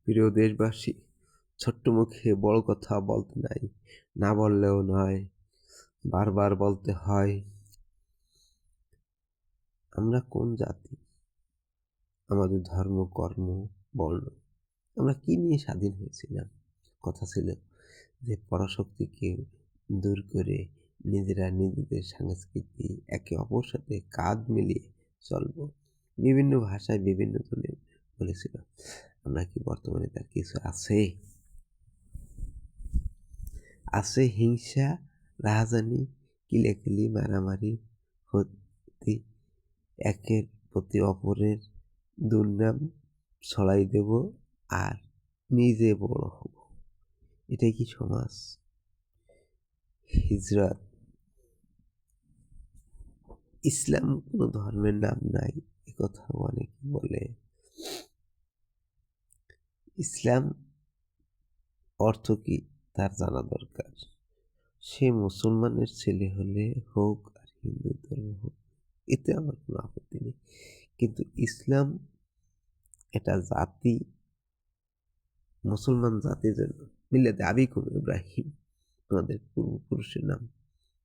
প্রিয় দেশবাসী, ছোট্ট মুখে বড় কথা বলতে নাই, না বললেও নয়, বারবার বলতে হয়। আমরা কোন জাতি, আমাদের ধর্ম, কর্ম, বর্ণ, আমরা কি নিয়ে স্বাধীন হয়েছিলাম? কথা ছিল যে পরাশক্তিকে দূর করে নিজেরা নিজেদের সংস্কৃতি একে অপর সাথে কাঁধ মিলিয়ে চলব। বিভিন্ন ভাষায় বিভিন্ন জনে বলেছিল। আমরা কি বর্তমানে তার কিছু আছে? আছে হিংসা, রাহাজানি, কিলাকিলি, মারামারি, হত্যা, একের প্রতি অপরের দুর্নাম ছড়াই দেব আর নিজে বড় হব। এটাই কি সমাজ? হিজরত। ইসলাম কোনো ধর্মের নাম নাই, একথাও অনেকে বলে। ইসলাম অর্থ কি তার জানা দরকার। সে মুসলমানের ছেলে হলে হোক আর হিন্দু ধর্ম হোক, এতে আমার কোনো আপত্তি নেই। কিন্তু ইসলাম এটা জাতি, মুসলমান জাতির জন্য মিল্লাতে আবিকুম ইব্রাহিম, আমাদের পূর্বপুরুষের নাম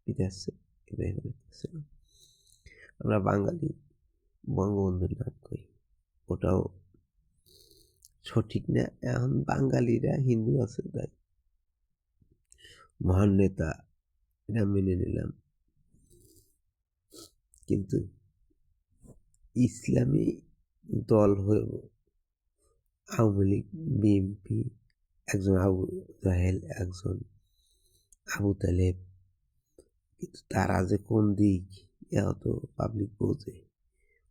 পিতা ইব্রাহিম আলাইহিসসালাম। আমরা বাঙালি, বঙ্গবন্ধুর নাম করি, ওটাও সঠিক না। এখন বাঙালিরা হিন্দু আছে তাই মহান নেতা, এটা মেনে নিলাম। কিন্তু ইসলামী দল হয়ে আওয়ামী লীগ, বিএনপি, একজন আবু জাহেল, একজন আবু তালেব, কিন্তু তারা যে কোন দিক এত পাবলিক বোঝে।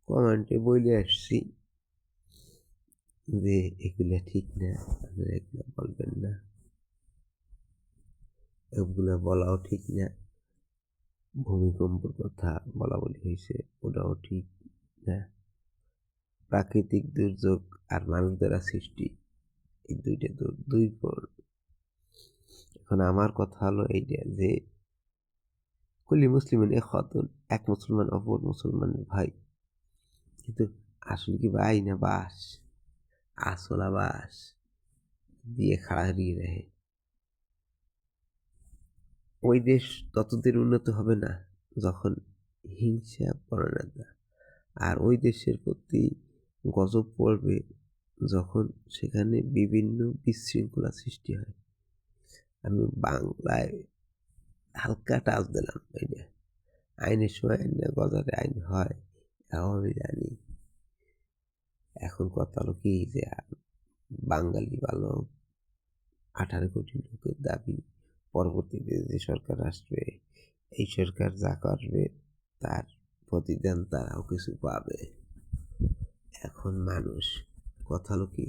কমেন্টে বলে আসছি যে এগুলা ঠিক না, আপনারা এগুলা বলবেন না, এগুলা বলাও ঠিক না। ভূমিকম্পের কথা বলা বলি হয়েছে, ওটাও ঠিক না। প্রাকৃতিক দুর্যোগ আর মানুষ দ্বারা সৃষ্টি, এই দুইটা তো দুই পর। এখন আমার কথা হলো এইটা যে কুল্লি মুসলিমিন ইখওয়াতুন, এক মুসলমান অপর মুসলমানের ভাই। কিন্তু আসল কি ভাই না বাস? আসলা বাস দিয়ে খাড়া হারিয়ে রহে। ওই দেশ ততদিন উন্নত হবে না যখন হিংসা পরায়ণতা, আর ওই দেশের প্রতি গজব পড়বে যখন সেখানে বিভিন্ন বিশৃঙ্খলা সৃষ্টি হয়। আমি বাংলায় হালকা টাচ দিলাম, এইটা আইনের সময় আইন না, গজারে আইন হয়, এটাও আমি জানি। এখন কথা হলো কি যে বাঙালি ভালো, 18 কোটি লোকের দাবি, পরবর্তীতে যে সরকার আসবে, এই সরকার যা করবে তার প্রতিদান তারাও কিছু পাবে। এখন মানুষ, কথা হলো কি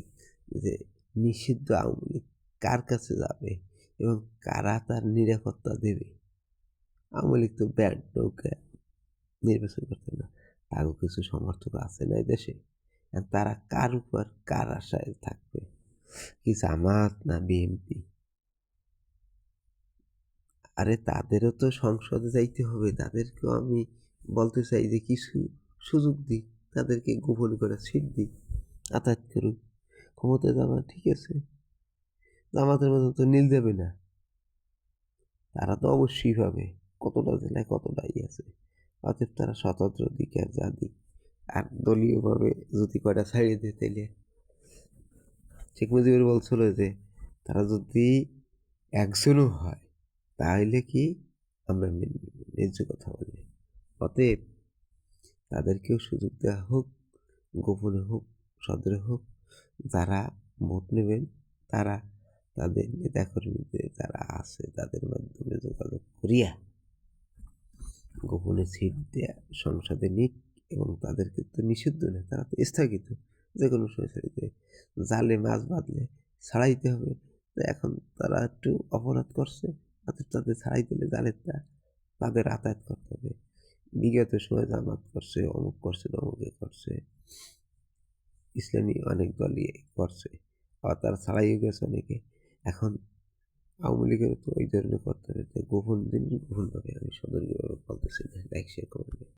যে নিষিদ্ধ আওয়ামী লীগ কার কাছে যাবে এবং কারা তার নিরাপত্তা দেবে? আওয়ামী লীগ তো ব্যাড নৌকা, নির্বাচন করতে না, তারও কিছু সমর্থক আছে না দেশে। তারা কার উপর কার আশায় থাকবে? কি জামাত না বিএনপি? আরে তাদেরও তো সংসদে যাইতে হবে, তাদেরকেও আমি বলতে চাই যে কিছু সুযোগ দিক, তাদেরকে গোপন করে সিট দিক, যাতায়াত করুক, ক্ষমতায় যাওয়া ঠিক আছে। জামাতের মতো তো নীল দেবে না, তারা তো অবশ্যই পাবে, কতটা জেলায় কতটাই আছে। অতএব তারা স্বতন্ত্র দিক আর যা দিক, আর দলীয়ভাবে যদি কয়টা ছাড়িয়ে দেয় তাইলে শেখ মুজিবুর বলছিল যে তারা যদি একজনও হয় তাহলে কি আমরা ন্যায্য কথা বলি। অতএব তাদেরকেও সুযোগ দেওয়া হোক, গোপনে হোক, সদরে হোক। যারা ভোট নেবেন তারা তাদের নেতাকর্মীদের যারা আছে তাদের মাধ্যমে যোগাযোগ করিয়া গোপনে সিট দেয়া সংসদে নিক, এবং তাদেরকে তো নিষিদ্ধ না, তারা তো স্থগিত, যে কোনো সময় ছেড়ে দেবে। জালে মাছ বাঁধলে ছাড়াইতে হবে, তো এখন তারা একটু অপরাধ করছে, তাদের ছাড়াই দিলে জালেরটা তাদের আতায়াত করতে হবে। বিগত সময় জামাত করছে, অমুক করছে, তমুকে করছে, ইসলামী অনেক দলই করছে, আবার তারা ছাড়াইও গেছে অনেকে। এখন আওয়ামী লীগের তো ওই ধরনের করতে হবে, গোপন দিন গোপন ভাবে, আমি সতর্কভাবে বলতেছি না। লাইক শেয়ার করবেন।